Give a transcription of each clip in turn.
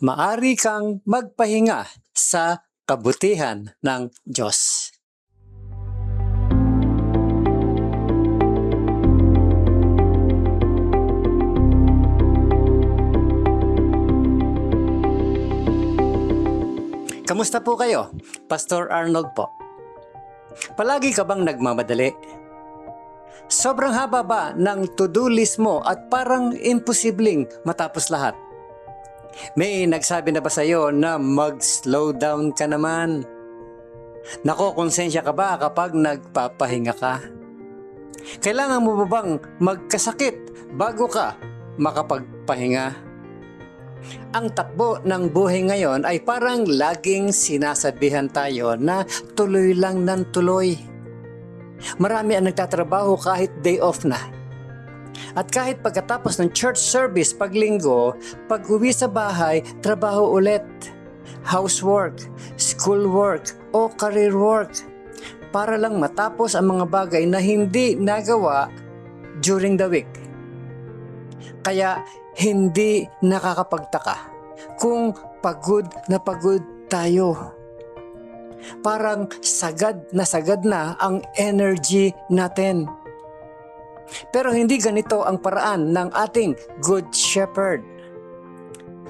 Maari kang magpahinga sa kabutihan ng Diyos. Kamusta po kayo? Pastor Arnold po. Palagi ka bang nagmamadali? Sobrang haba ba ng to-do list mo at parang imposibleng matapos lahat? May nagsabi na ba sa iyo na mag-slow down ka naman? Nako, konsensya ka ba kapag nagpapahinga ka? Kailangan mo ba bang magkasakit bago ka makapagpahinga? Ang takbo ng buhay ngayon ay parang laging sinasabihan tayo na tuloy lang ng tuloy. Marami ang nagtatrabaho kahit day off na. At kahit pagkatapos ng church service paglinggo, pag-uwi sa bahay, trabaho ulit. Housework, schoolwork o career work. Para lang matapos ang mga bagay na hindi nagawa during the week. Kaya hindi nakakapagtaka kung pagod na pagod tayo. Parang sagad na ang energy natin. Pero hindi ganito ang paraan ng ating Good Shepherd.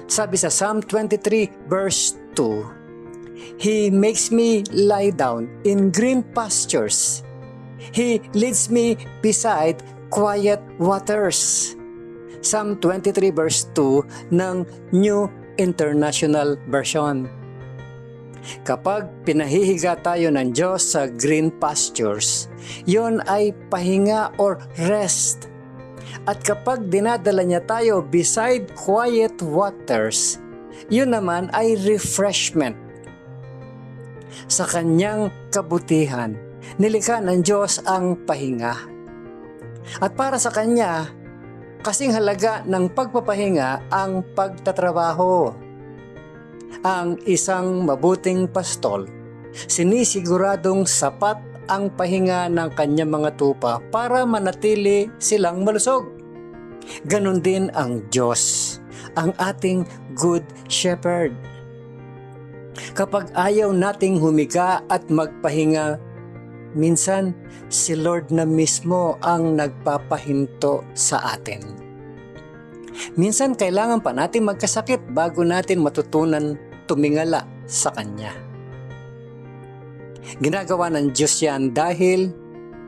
Sabi sa Psalm 23 verse 2, He makes me lie down in green pastures. He leads me beside quiet waters. Psalm 23 verse 2 ng New International Version. Kapag pinahihiga tayo ng Diyos sa green pastures, yon ay pahinga or rest. At kapag dinadala niya tayo beside quiet waters, yun naman ay refreshment. Sa kanyang kabutihan, nilikha ng Diyos ang pahinga. At para sa kanya, kasing halaga ng pagpapahinga ang pagtatrabaho. Ang isang mabuting pastol, sinisiguradong sapat ang pahinga ng kanyang mga tupa para manatili silang malusog. Ganon din ang Diyos, ang ating Good Shepherd. Kapag ayaw nating humiga at magpahinga, minsan si Lord na mismo ang nagpapahinto sa atin. Minsan kailangan pa natin magkasakit bago natin matutunan tumingala sa Kanya. Ginagawa ng Diyos yan dahil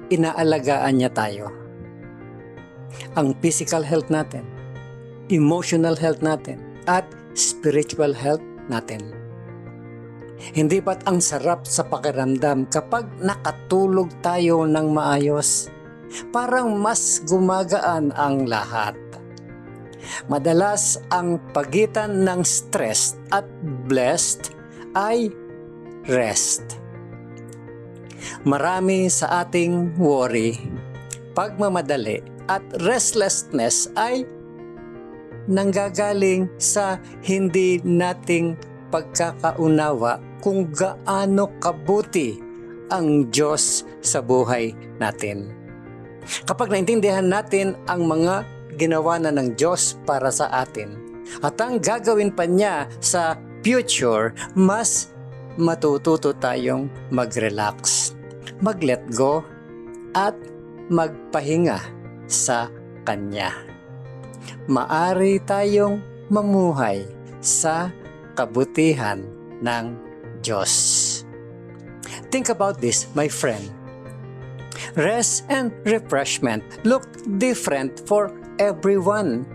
inaalagaan niya tayo. Ang physical health natin, emotional health natin, at spiritual health natin. Hindi ba't ang sarap sa pakiramdam kapag nakatulog tayo ng maayos? Parang mas gumagaan ang lahat. Madalas ang pagitan ng stress at blessed ay rest. Marami sa ating worry, pagmamadali at restlessness ay nanggagaling sa hindi nating pagkakaunawa kung gaano kabuti ang Diyos sa buhay natin. Kapag naintindihan natin ang mga ginawa na ng Diyos para sa atin at ang gagawin pa niya sa future, mas matututo tayong mag-relax, mag-let go at magpahinga sa Kanya. Maari tayong mamuhay sa kabutihan ng Diyos. Think about this, my friend. Rest and refreshment look different for everyone.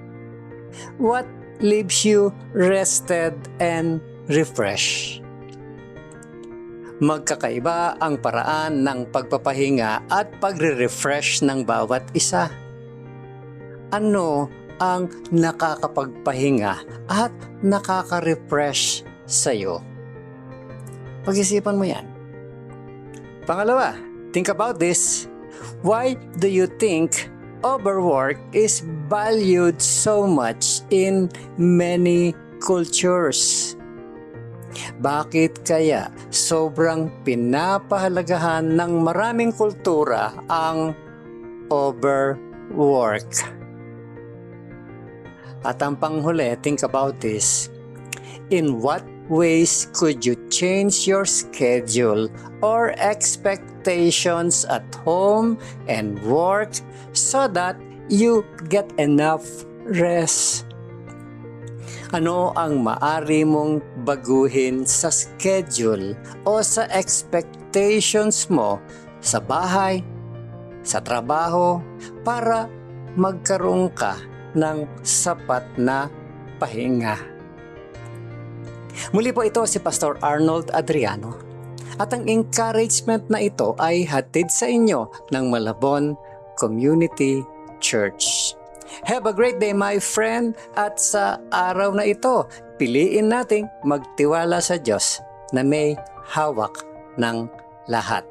What leaves you rested and refreshed? Magkakaiba ang paraan ng pagpapahinga at pagre-refresh ng bawat isa. Ano ang nakakapagpahinga at nakaka-refresh sa'yo? Pag-isipan mo yan. Pangalawa, think about this. Why do you think overwork is valued so much in many cultures? Bakit kaya sobrang pinapahalagahan ng maraming kultura ang overwork? At ang panghuli, think about this. In what ways could you change your schedule or expectations at home and work so that you get enough rest? Ano ang maari mong baguhin sa schedule o sa expectations mo sa bahay, sa trabaho, para magkaroon ka ng sapat na pahinga? Muli po, ito si Pastor Arnold Adriano, at ang encouragement na ito ay hatid sa inyo ng Malabon Community Church. Have a great day, my friend, at sa araw na ito, piliin nating magtiwala sa Diyos na may hawak ng lahat.